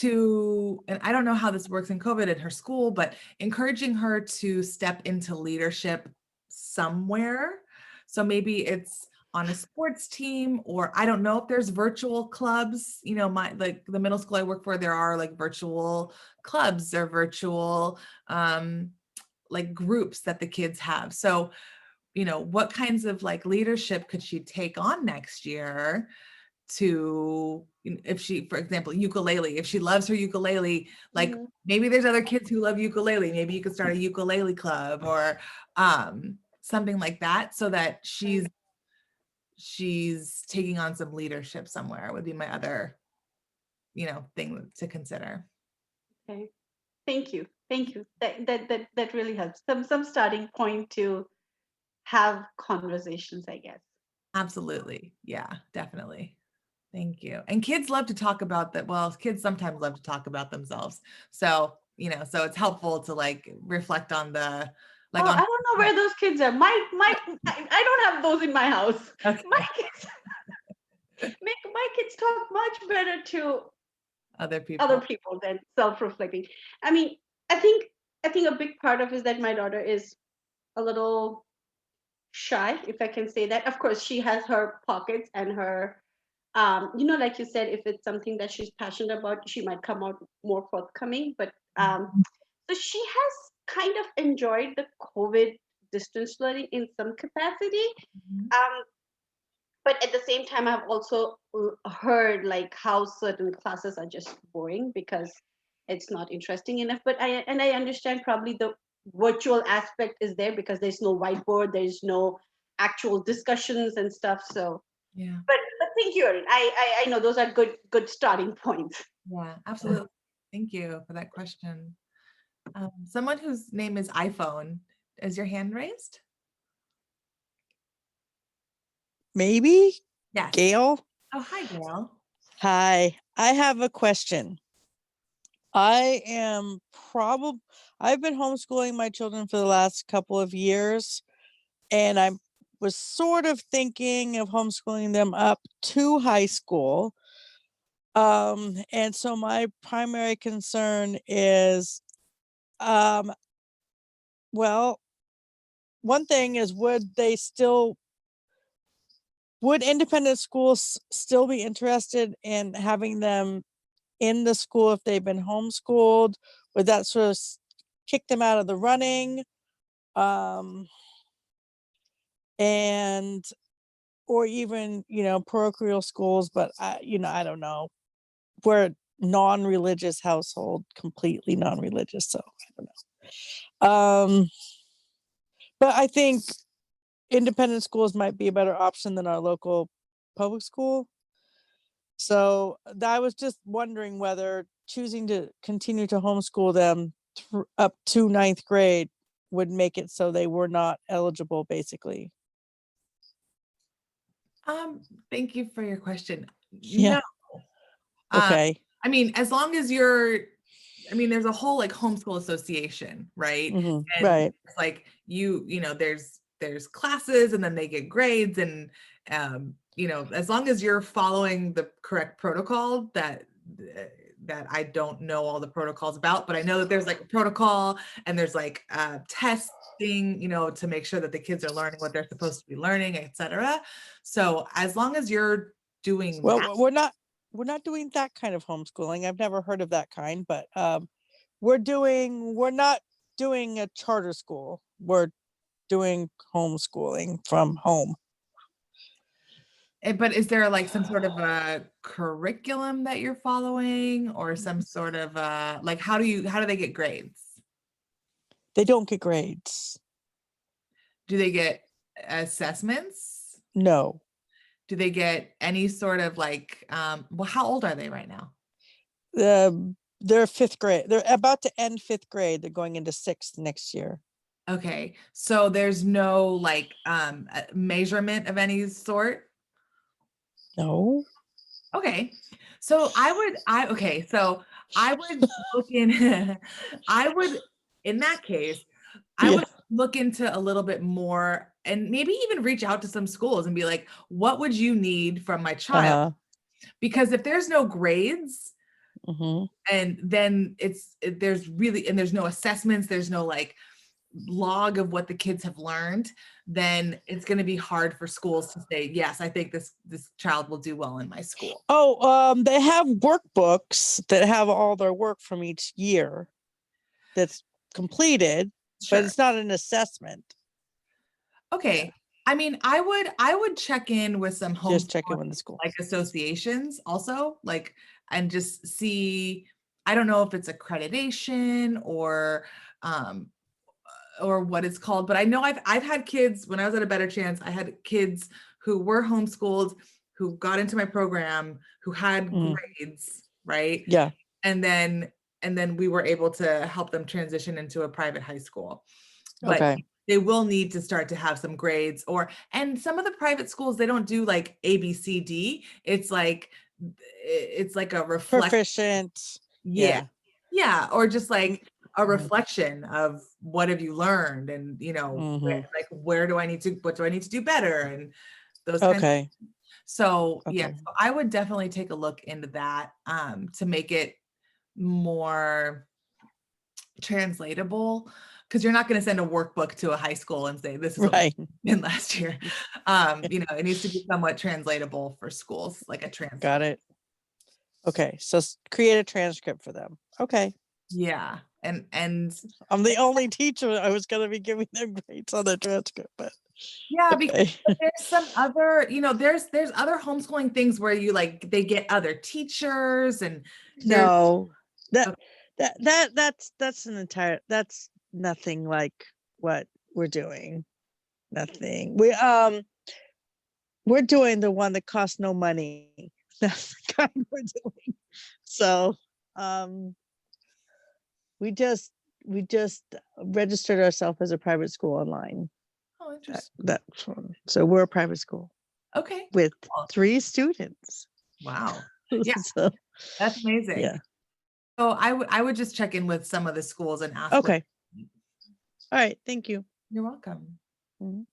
S1: and I don't know how this works in COVID at her school, but encouraging her to step into leadership somewhere. So maybe it's on a sports team, or I don't know if there's virtual clubs, the middle school I work for, there are like virtual clubs or virtual like groups that the kids have. So, what kinds of like leadership could she take on next year to, if she, for example, ukulele, if she loves her ukulele, like maybe there's other kids who love ukulele, maybe you could start a ukulele club or something like that, so that she's taking on some leadership somewhere, would be my other, thing to consider.
S6: Okay. Thank you. That really helps. Some starting point to have conversations, I guess.
S1: Absolutely. Yeah, definitely. Thank you. And kids love to talk about that. Well, kids sometimes love to talk about themselves. So, so it's helpful to like reflect on the, like,
S6: I don't know where those kids are. I don't have those in my house.
S1: Okay.
S6: My kids make my kids talk much better to
S1: other people
S6: than self-reflecting. I mean, I think a big part of it is that my daughter is a little shy, if I can say that. Of course, she has her pockets and her, like you said, if it's something that she's passionate about, she might come out more forthcoming. But so she has kind of enjoyed the COVID distance learning in some capacity. But at the same time, I've also heard like how certain classes are just boring because it's not interesting enough. But I understand probably the virtual aspect is there because there's no whiteboard, there's no actual discussions and stuff. So,
S1: Yeah.
S6: but thank you, Erin. I know those are good starting points.
S1: Yeah, absolutely. Thank you for that question. Someone whose name is iPhone, is your hand raised?
S7: Maybe
S1: Yes.
S7: Gail.
S1: Oh, hi, Gail.
S7: Hi, I have a question. I've been homeschooling my children for the last couple of years, and I was sort of thinking of homeschooling them up to high school. And so my primary concern is, well, one thing is, would independent schools still be interested in having them in the school if they've been homeschooled? Would that sort of kick them out of the running? And or even, parochial schools, but I don't know. We're a non-religious household, completely non-religious, so I don't know. But I think independent schools might be a better option than our local public school. So I was just wondering whether choosing to continue to homeschool them up to 9th grade would make it so they were not eligible, basically.
S1: Thank you for your question.
S7: Yeah.
S1: No.
S7: Okay.
S1: I mean, as long as there's a whole like homeschool association, right?
S7: Mhm,
S1: And
S7: right.
S1: it's like there's classes and then they get grades and as long as you're following the correct protocol that I don't know all the protocols about, but I know that there's like a protocol and there's like testing, to make sure that the kids are learning what they're supposed to be learning, etc. So as long as you're doing that,
S7: Well, we're not doing that kind of homeschooling. I've never heard of that kind, but we're not doing a charter school. We're doing homeschooling from home.
S1: but is there like some sort of a curriculum that you're following or some sort of like how do they get grades?
S7: They don't get grades.
S1: Do they get assessments?
S7: No.
S1: Do they get any sort of like well, how old are they right now?
S7: They're 5th grade. They're about to end 5th grade. They're going into 6th next year.
S1: Okay. So there's no like measurement of any sort?
S7: No.
S1: Okay. So I would look in I would in that case I
S7: Yeah.
S1: would look into a little bit more and maybe even reach out to some schools and be like, what would you need from my child? Because if there's no grades
S7: Mhm.
S1: and then there's no assessments, there's no like log of what the kids have learned, then it's going to be hard for schools to say, yes, I think this child will do well in my school.
S7: Oh, they have workbooks that have all their work from each year that's completed,
S1: Sure.
S7: but it's not an assessment.
S1: Okay.
S7: Yeah.
S1: I mean, I would check in with some
S7: Just check in
S1: homeschooling
S7: with the school.
S1: like associations also, like, and just see, I don't know if it's accreditation or what it's called, but I know I've had kids when I was at A Better Chance, I had kids who were homeschooled, who got into my program, who had grades, right?
S7: Yeah.
S1: And then we were able to help them transition into a private high school. But
S7: Okay.
S1: they will need to start to have some grades and some of the private schools, they don't do like A, B, C, D. It's like a reflection.
S7: Proficient.
S1: Yeah. Yeah. Or just like a
S7: Mhm.
S1: reflection of what have you learned and,
S7: Mhm.
S1: what do I need to do better? And those kinds of
S7: Okay.
S1: So yeah,
S7: Okay.
S1: so I would definitely take a look into that to make it more translatable, because you're not going to send a workbook to a high school and say this is what
S7: Right.
S1: in last year. It needs to be somewhat translatable for schools, like a transcript.
S7: Got it. Okay, so create a transcript for them. Okay.
S1: Yeah, and
S7: I'm the only teacher I was going to be giving them grades on the transcript, but
S1: yeah,
S7: okay.
S1: because there's some other, there's other homeschooling things where you like they get other teachers and
S7: No,
S1: Okay.
S7: that's nothing like what we're doing. Nothing. We're doing the one that costs no money. That's the kind we're doing. So we just registered ourselves as a private school online.
S1: Oh, interesting.
S7: That's one. So we're a private school
S1: Okay.
S7: with 3 students.
S1: Wow. Yeah,
S7: So,
S1: that's amazing.
S7: yeah.
S1: So I would just check in with some of the schools and ask. what-
S7: Okay. All right. Thank you.
S1: You're welcome.
S7: Mhm.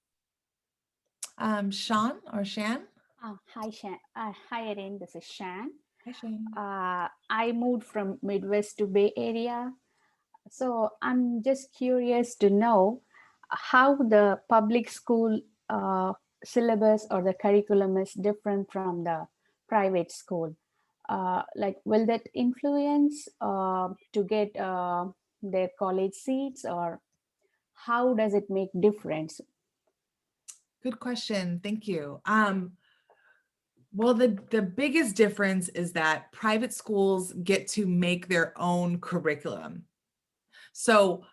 S1: Sean or Shan?
S8: Hi, Shan. Hi, Erin. This is Shan.
S1: Hi, Shan.
S8: I moved from Midwest to Bay Area. So I'm just curious to know how the public school syllabus or the curriculum is different from the private school. Like, will that influence to get their college seats, or how does it make difference?
S1: Good question. Thank you. Well, the biggest difference is that private schools get to make their own curriculum. So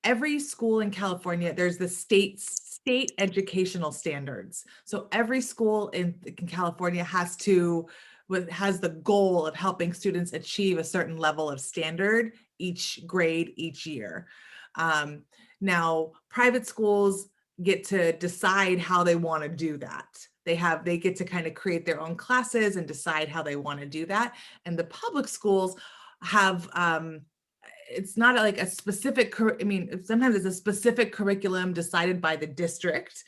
S1: every school in California, there's the state educational standards. So every school in California has the goal of helping students achieve a certain level of standard each grade, each year. Now, private schools get to decide how they want to do that. They get to kind of create their own classes and decide how they want to do that. And the public schools have, it's not like a specific, sometimes it's a specific curriculum decided by the district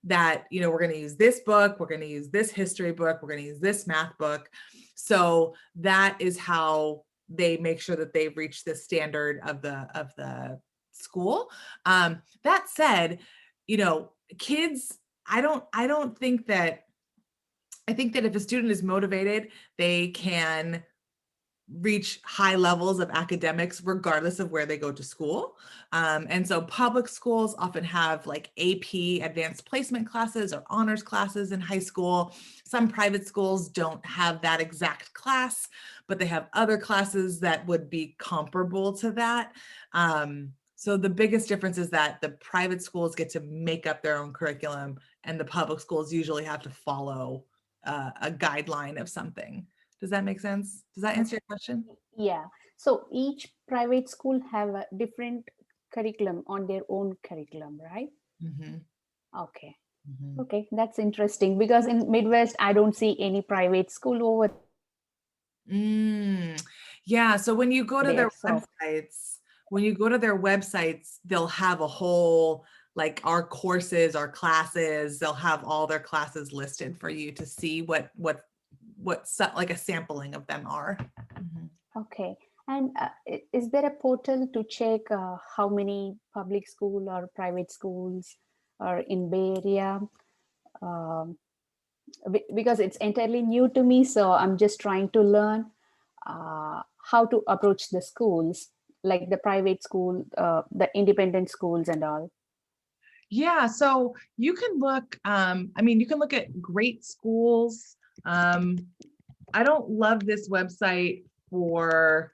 S1: that, we're going to use this book, we're going to use this history book, we're going to use this math book. So that is how they make sure that they reach the standard of the school. That said, kids, I think that if a student is motivated, they can reach high levels of academics regardless of where they go to school. And so public schools often have like AP advanced placement classes or honors classes in high school. Some private schools don't have that exact class, but they have other classes that would be comparable to that. So the biggest difference is that the private schools get to make up their own curriculum, and the public schools usually have to follow a guideline of something. Does that make sense? Does that answer your question?
S8: Yeah. So each private school have a different curriculum on their own curriculum, right?
S1: Mm-hmm.
S8: Okay.
S1: Mm-hmm.
S8: Okay, that's interesting, because in Midwest, I don't see any private school over
S1: Yeah. So when you go to their
S8: there.
S1: websites, they'll have a whole, like our courses, our classes, they'll have all their classes listed for you to see what like a sampling of them are. Mm-hmm.
S8: Okay. And is there a portal to check how many public school or private schools are in Bay Area? Because it's entirely new to me, so I'm just trying to learn how to approach the schools, like the private school, the independent schools and all.
S1: Yeah, so you can look, you can look at great schools. I don't love this website for,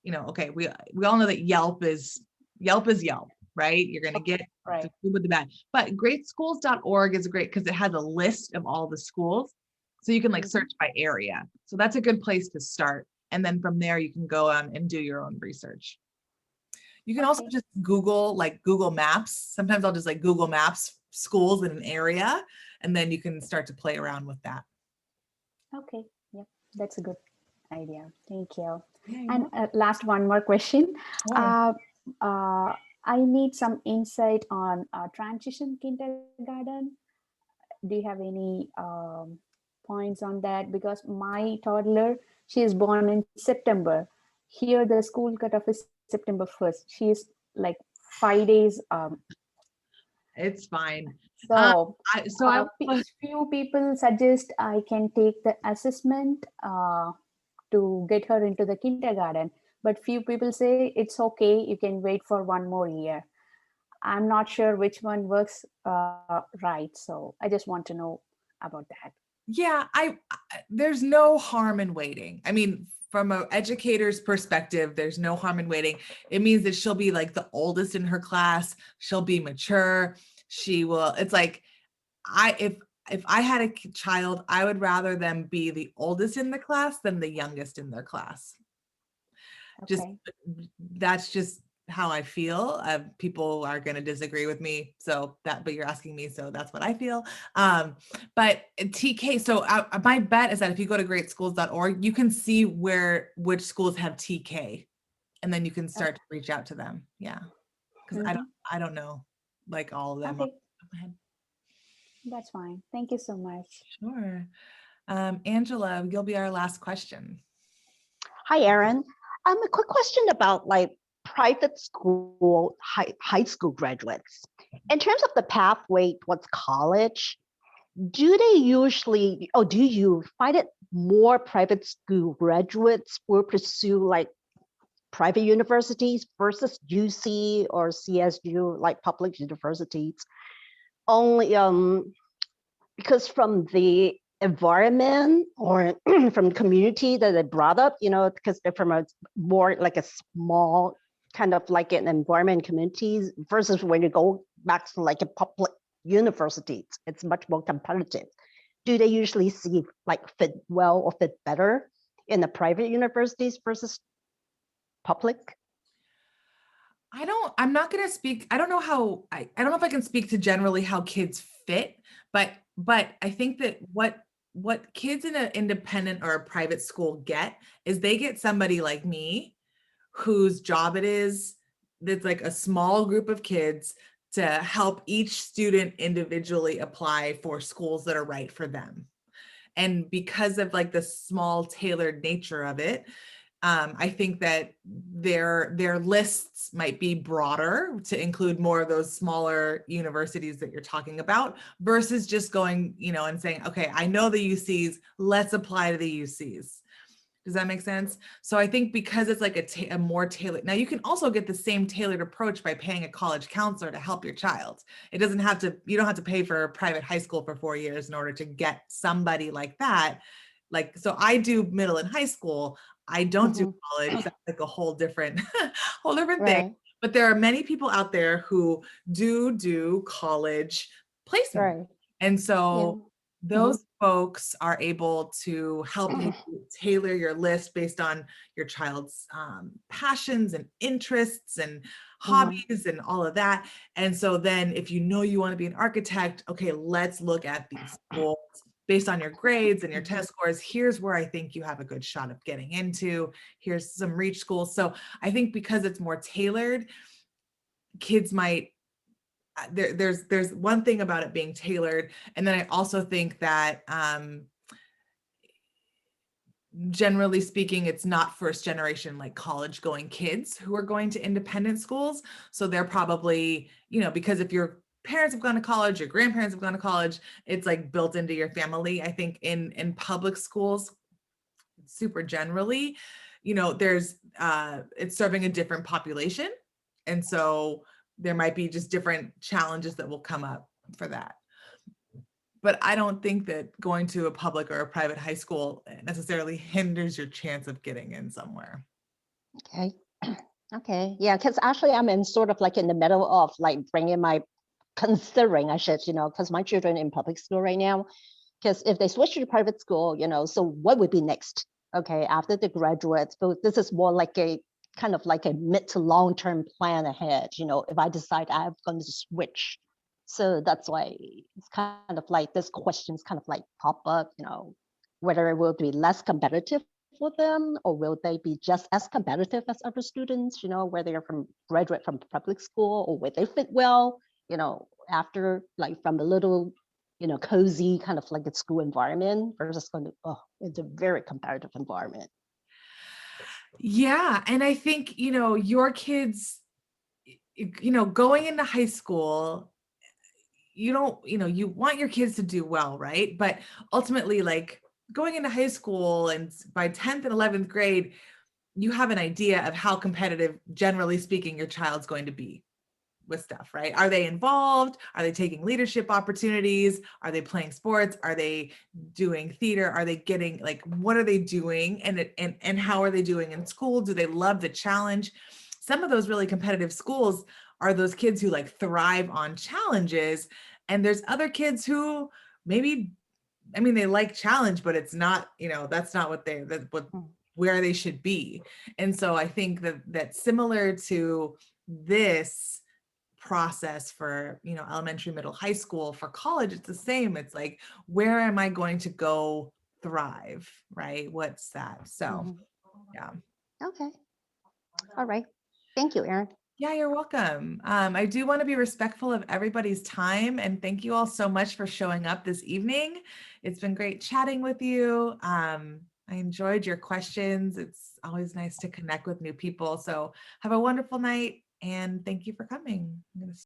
S1: okay, we all know that Yelp is Yelp, right? You're going to get the good with the bad. But greatschools.org is great because it has a list of all the schools. So you can like search by area. So that's a good place to start. And then from there, you can go on and do your own research. You can also just Google Maps. Sometimes I'll just like Google Maps schools in an area, and then you can start to play around with that.
S8: Okay, yep, that's a good idea. Thank you.
S1: Yeah,
S8: and last one more question.
S1: Sure.
S8: I need some insight on transition kindergarten. Do you have any points on that? Because my toddler, she is born in September. Here, the school cutoff is September 1st. She is like 5 days.
S1: It's fine.
S8: So,
S1: I
S8: few people suggest I can take the assessment to get her into the kindergarten. But few people say it's okay, you can wait for 1 more year. I'm not sure which one works right. So I just want to know about that.
S1: Yeah, there's no harm in waiting. From an educator's perspective, there's no harm in waiting. It means that she'll be like the oldest in her class. She'll be mature. she will, it's like, if I had a child, I would rather them be the oldest in the class than the youngest in their class. Just,
S8: Okay.
S1: that's just how I feel. People are going to disagree with me. So but you're asking me, so that's what I feel. But TK, so my bet is that if you go to greatschools.org, you can see which schools have TK, and then you can start to reach out to them. Yeah. Because I don't know like all of them.
S8: Okay. That's fine. Thank you so much.
S1: Sure. Angela, you'll be our last question.
S9: Hi, Erin. A quick question about like private school, high school graduates. In terms of the pathway towards college, do they usually, or do you find it more private school graduates will pursue like private universities versus UC or CSU, like public universities? Only because from the environment or from the community that they brought up, because they're from a more like a small kind of like an environment communities versus when you go back to like a public university, it's much more competitive. Do they usually see like fit well or fit better in the private universities versus public?
S1: I'm not going to speak. I don't know how, I don't know if I can speak to generally how kids fit, but I think that what kids in an independent or a private school get is they get somebody like me whose job it is, that's like a small group of kids to help each student individually apply for schools that are right for them. And because of like the small tailored nature of it, I think that their lists might be broader to include more of those smaller universities that you're talking about versus just going, and saying, okay, I know the UCs, let's apply to the UCs. Does that make sense? So I think because it's like a more tailored, now you can also get the same tailored approach by paying a college counselor to help your child. You don't have to pay for a private high school for 4 years in order to get somebody like that. Like, so I do middle and high school. I don't do college. That's like a whole different thing.
S9: Right.
S1: But there are many people out there who do college placement.
S9: Right.
S1: And so those folks are able to help you tailor your list based on your child's passions and interests and hobbies and all of that. And so then if you want to be an architect, okay, let's look at these schools based on your grades and your test scores. Here's where I think you have a good shot of getting into. Here's some reach schools. So I think because it's more tailored, kids might, there's one thing about it being tailored. And then I also think that generally speaking, it's not first generation like college going kids who are going to independent schools. So they're probably, because if your parents have gone to college, your grandparents have gone to college, it's like built into your family. I think in public schools, super generally, there's it's serving a different population. And so there might be just different challenges that will come up for that. But I don't think that going to a public or a private high school necessarily hinders your chance of getting in somewhere.
S9: Okay. Okay. Yeah, because actually I'm in sort of like in the middle of like considering I should, because my children in public school right now, because if they switch to private school, so what would be next? Okay, after the graduates, but this is more like a kind of like a mid to long-term plan ahead, if I decide I'm going to switch. So that's why it's kind of like this questions kind of like pop up, whether it will be less competitive for them or will they be just as competitive as other students, whether they're graduate from public school or where they fit well, after like from a little, cozy kind of like a school environment versus going to, it's a very competitive environment.
S1: Yeah. And I think, your kids, going into high school, you want your kids to do well, right? But ultimately, like going into high school and by 10th and 11th grade, you have an idea of how competitive, generally speaking, your child's going to be with stuff, right? Are they involved? Are they taking leadership opportunities? Are they playing sports? Are they doing theater? Are they getting like, what are they doing? And how are they doing in school? Do they love the challenge? Some of those really competitive schools are those kids who like thrive on challenges. And there's other kids who maybe, I mean, they like challenge, but it's not, you know, that's not what where they should be. And so I think that similar to this process for, you know, elementary, middle, high school, for college, it's the same. It's like, where am I going to go thrive, right? What's that? So, yeah.
S9: Okay. All right. Thank you, Erin.
S1: Yeah, you're welcome. I do want to be respectful of everybody's time, and thank you all so much for showing up this evening. It's been great chatting with you. I enjoyed your questions. It's always nice to connect with new people. So have a wonderful night, and thank you for coming. I'm gonna